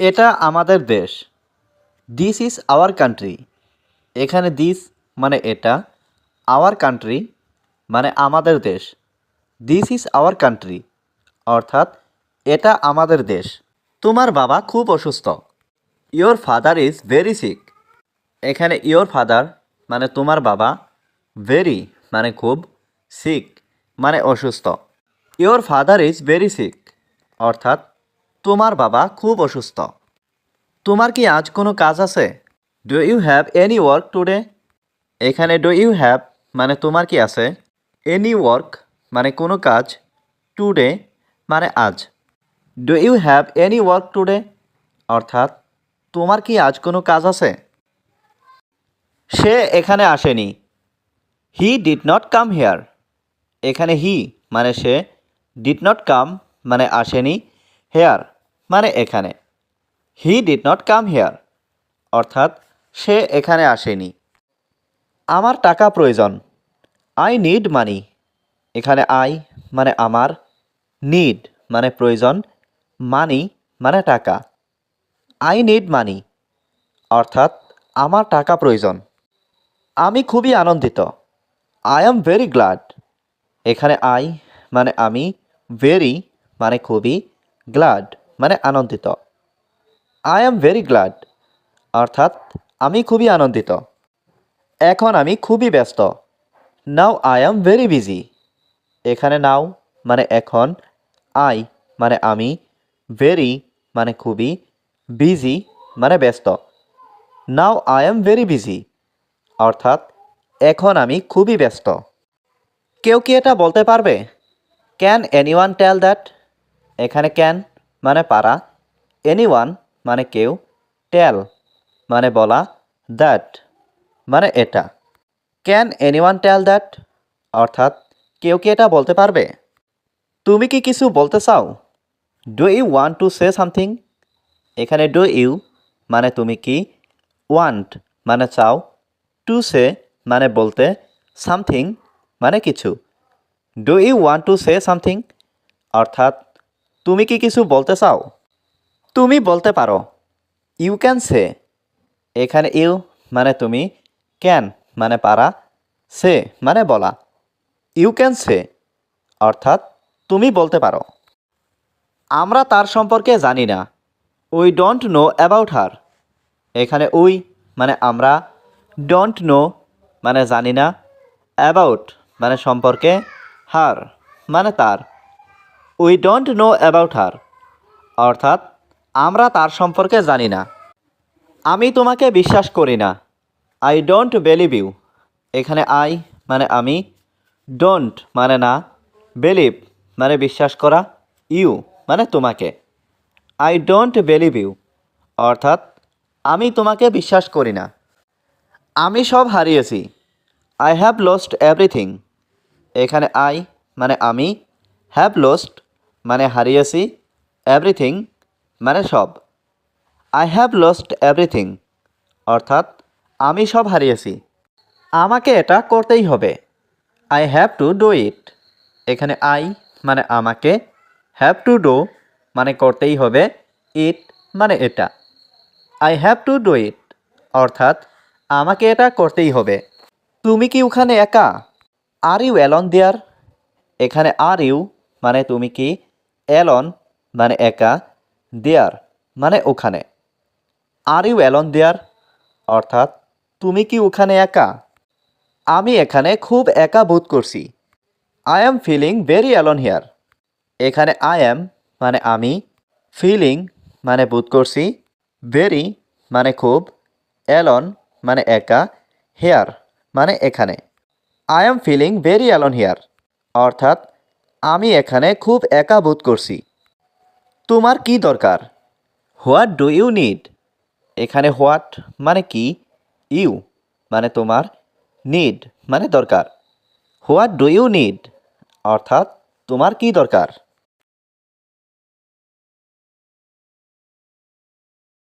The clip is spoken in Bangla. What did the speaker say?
এটা আমাদের দেশ। This is our country. এখানে দিস মানে এটা, আওয়ার কান্ট্রি মানে আমাদের দেশ। দিস ইজ আওয়ার কান্ট্রি অর্থাৎ এটা আমাদের দেশ। তোমার বাবা খুব অসুস্থ। Your father is very sick. এখানে ইয়োর ফাদার মানে তোমার বাবা, ভেরি মানে খুব, সিক মানে অসুস্থ। Your father is very sick অর্থাৎ তোমার বাবা খুব অসুস্থ। তোমার কি আজ কোনো কাজ আছে? Do you have any work today? এখানে ডু ইউ হ্যাভ মানে তোমার কি আছে, এনি ওয়ার্ক মানে কোনো কাজ, টুডে মানে আজ। Do you have any work today অর্থাৎ তোমার কি আজ কোনো কাজ আছে? সে এখানে আসেনি। He did not come here. এখানে হি মানে সে, ডিড নট কাম মানে আসেনি, হেয়ার মানে এখানে। He did not come here অর্থাৎ সে এখানে আসেনি। আমার টাকা প্রয়োজন। I need money. এখানে আই মানে আমার, নিড মানে প্রয়োজন, মানি মানে টাকা। আই নিড মানি অর্থাৎ আমার টাকা প্রয়োজন। আমি খুবই আনন্দিত। I am very glad. এখানে আই মানে আমি, ভেরি মানে খুবই, গ্ল্যাড মানে আনন্দিত। আই এম ভেরি গ্ল্যাড অর্থাৎ আমি খুবই আনন্দিত। এখন আমি খুবই ব্যস্ত। Now I am very busy. এখানে নাও মানে এখন, আই মানে আমি, ভেরি মানে খুবই, বিজি মানে ব্যস্ত। Now I am very busy অর্থাৎ এখন আমি খুবই ব্যস্ত। কেউ কি এটা বলতে পারবে? Can anyone tell that? এখানে ক্যান মানে পারা, এনিওয়ান মানে কেউ, টেল মানে বলা, দ্যাট মানে এটা। ক্যান এনিওয়ান টেল দ্যাট অর্থাৎ কেউ কি এটা বলতে পারবে? তুমি কি কিছু বলতে চাও? Do you want to say something? এখানে ডু ইউ মানে তুমি কি, ওয়ান্ট মানে চাও, টু সে মানে বলতে, সামথিং মানে কিছু। Do you want to say something অর্থাৎ তুমি কি কিছু বলতে চাও? তুমি বলতে পারো। You can say. এখানে ইউ মানে তুমি, ক্যান মানে পারা, সে মানে বলা। ইউ ক্যান সে অর্থাৎ তুমি বলতে পারো। আমরা তার সম্পর্কে জানি না। We don't know about her. এখানে উই মানে আমরা, ডোন্ট নো মানে জানি না, অ্যাবাউট মানে সম্পর্কে, হার মানে তার। We don't know about her অর্থাৎ আমরা তার সম্পর্কে জানি না। আমি তোমাকে বিশ্বাস করি না। I don't believe you. এখানে আই মানে আমি, ডোন্ট মানে না, বিলিভ মানে বিশ্বাস করা, ইউ মানে তোমাকে। আই ডোন্ট বিলিভ ইউ অর্থাৎ আমি তোমাকে বিশ্বাস করি না। আমি সব হারিয়েছি। I have lost everything. এখানে আই মানে আমি, হ্যাভ লস্ট মানে হারিয়েছি, এভরিথিং মানে সব। আই হ্যাভ লস্ট এভরিথিং অর্থাৎ আমি সব হারিয়েছি। আমাকে এটা করতেই হবে। I have to do it. এখানে আই মানে আমাকে, হ্যাভ টু ডু মানে করতেই হবে, ইট মানে এটা। I have to do it অর্থাৎ আমাকে এটা করতেই হবে। তুমি কি ওখানে একা? আর ইউ অ্যালন দেয়ার? এখানে আর ইউ মানে তুমি কি, অ্যালন মানে একা, দেয়ার মানে ওখানে। আর ইউ অ্যালন দেয়ার অর্থাৎ তুমি কি ওখানে একা? আমি এখানে খুব একা বোধ করছি। I am feeling very alone here. এখানে আই এম মানে আমি, ফিলিং মানে বোধ করছি, ভেরি মানে খুব, অ্যালন মানে একা, হেয়ার মানে এখানে। I am feeling very alone here অর্থাৎ আমি এখানে খুব একা বোধ করছি। তোমার কি দরকার? What do you need? এখানে হোয়াট মানে কি, ইউ মানে তোমার, নিড মানে দরকার। হোয়াট ডু ইউ নিড অর্থাৎ তোমার কি দরকার?